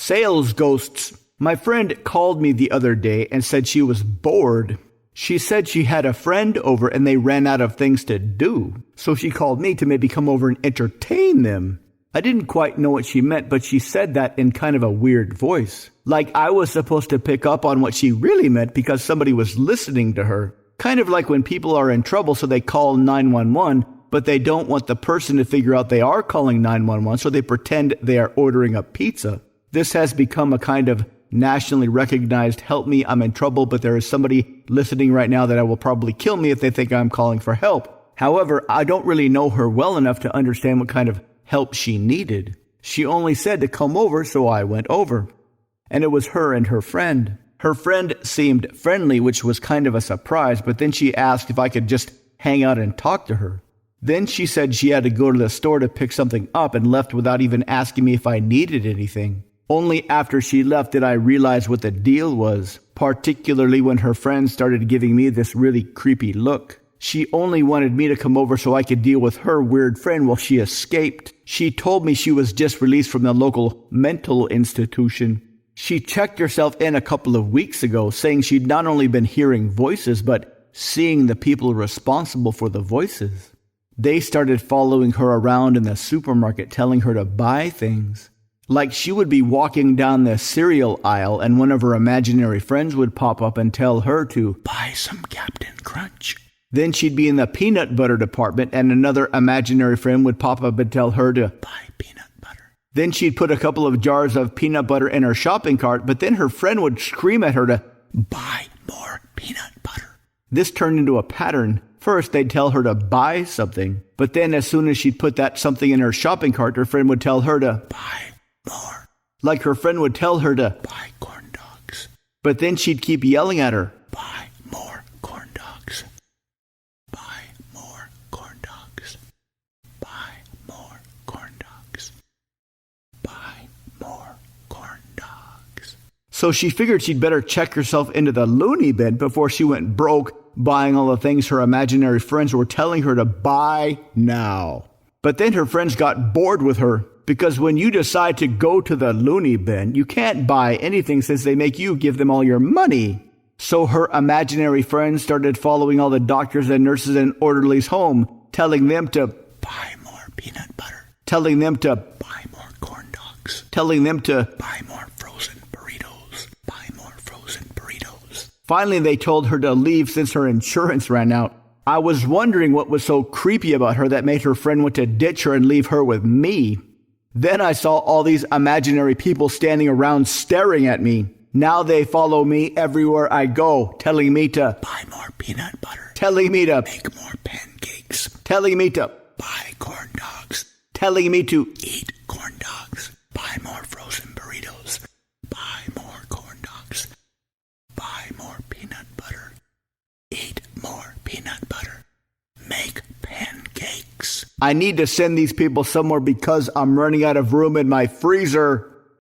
Sales ghosts. My friend called me the other day and said she was bored. She said she had a friend over and they ran out of things to do. So she called me to maybe come over and entertain them. I didn't quite know what she meant, but she said that in kind of a weird voice. Like I was supposed to pick up on what she really meant because somebody was listening to her. Kind of like when people are in trouble, so they call 911, but they don't want the person to figure out they are calling 911, so they pretend they are ordering a pizza. This has become a kind of nationally recognized, help me, I'm in trouble, but there is somebody listening right now that will probably kill me if they think I'm calling for help. However, I don't really know her well enough to understand what kind of help she needed. She only said to come over, so I went over. And it was her and her friend. Her friend seemed friendly, which was kind of a surprise, but then she asked if I could just hang out and talk to her. Then she said she had to go to the store to pick something up and left without even asking me if I needed anything. Only after she left did I realize what the deal was, particularly when her friend started giving me this really creepy look. She only wanted me to come over so I could deal with her weird friend while she escaped. She told me she was just released from the local mental institution. She checked herself in a couple of weeks ago, saying she'd not only been hearing voices, but seeing the people responsible for the voices. They started following her around in the supermarket, telling her to buy things. Like she would be walking down the cereal aisle and one of her imaginary friends would pop up and tell her to buy some Captain Crunch. Then she'd be in the peanut butter department and another imaginary friend would pop up and tell her to buy peanut butter. Then she'd put a couple of jars of peanut butter in her shopping cart, but then her friend would scream at her to buy more peanut butter. This turned into a pattern. First, they'd tell her to buy something, but then as soon as she'd put that something in her shopping cart, her friend would tell her to buy more. Like her friend would tell her to buy corn dogs. But then she'd keep yelling at her, buy more corn dogs. Buy more corn dogs. Buy more corn dogs. Buy more corn dogs. So she figured she'd better check herself into the loony bin before she went broke buying all the things her imaginary friends were telling her to buy now. But then her friends got bored with her. Because when you decide to go to the loony bin, you can't buy anything since they make you give them all your money. So her imaginary friends started following all the doctors and nurses and orderlies home, telling them to buy more peanut butter, telling them to buy more corn dogs, telling them to buy more frozen burritos, buy more frozen burritos. Finally, they told her to leave since her insurance ran out. I was wondering what was so creepy about her that made her friend want to ditch her and leave her with me. Then I saw all these imaginary people standing around staring at me. Now they follow me everywhere I go, telling me to buy more peanut butter, telling me to make more pancakes, telling me to buy corn dogs, telling me to eat corn dogs, buy more frozen burritos, buy more corn dogs, buy more peanut butter, eat more peanut butter, make pancakes. I need to send these people somewhere because I'm running out of room in my freezer.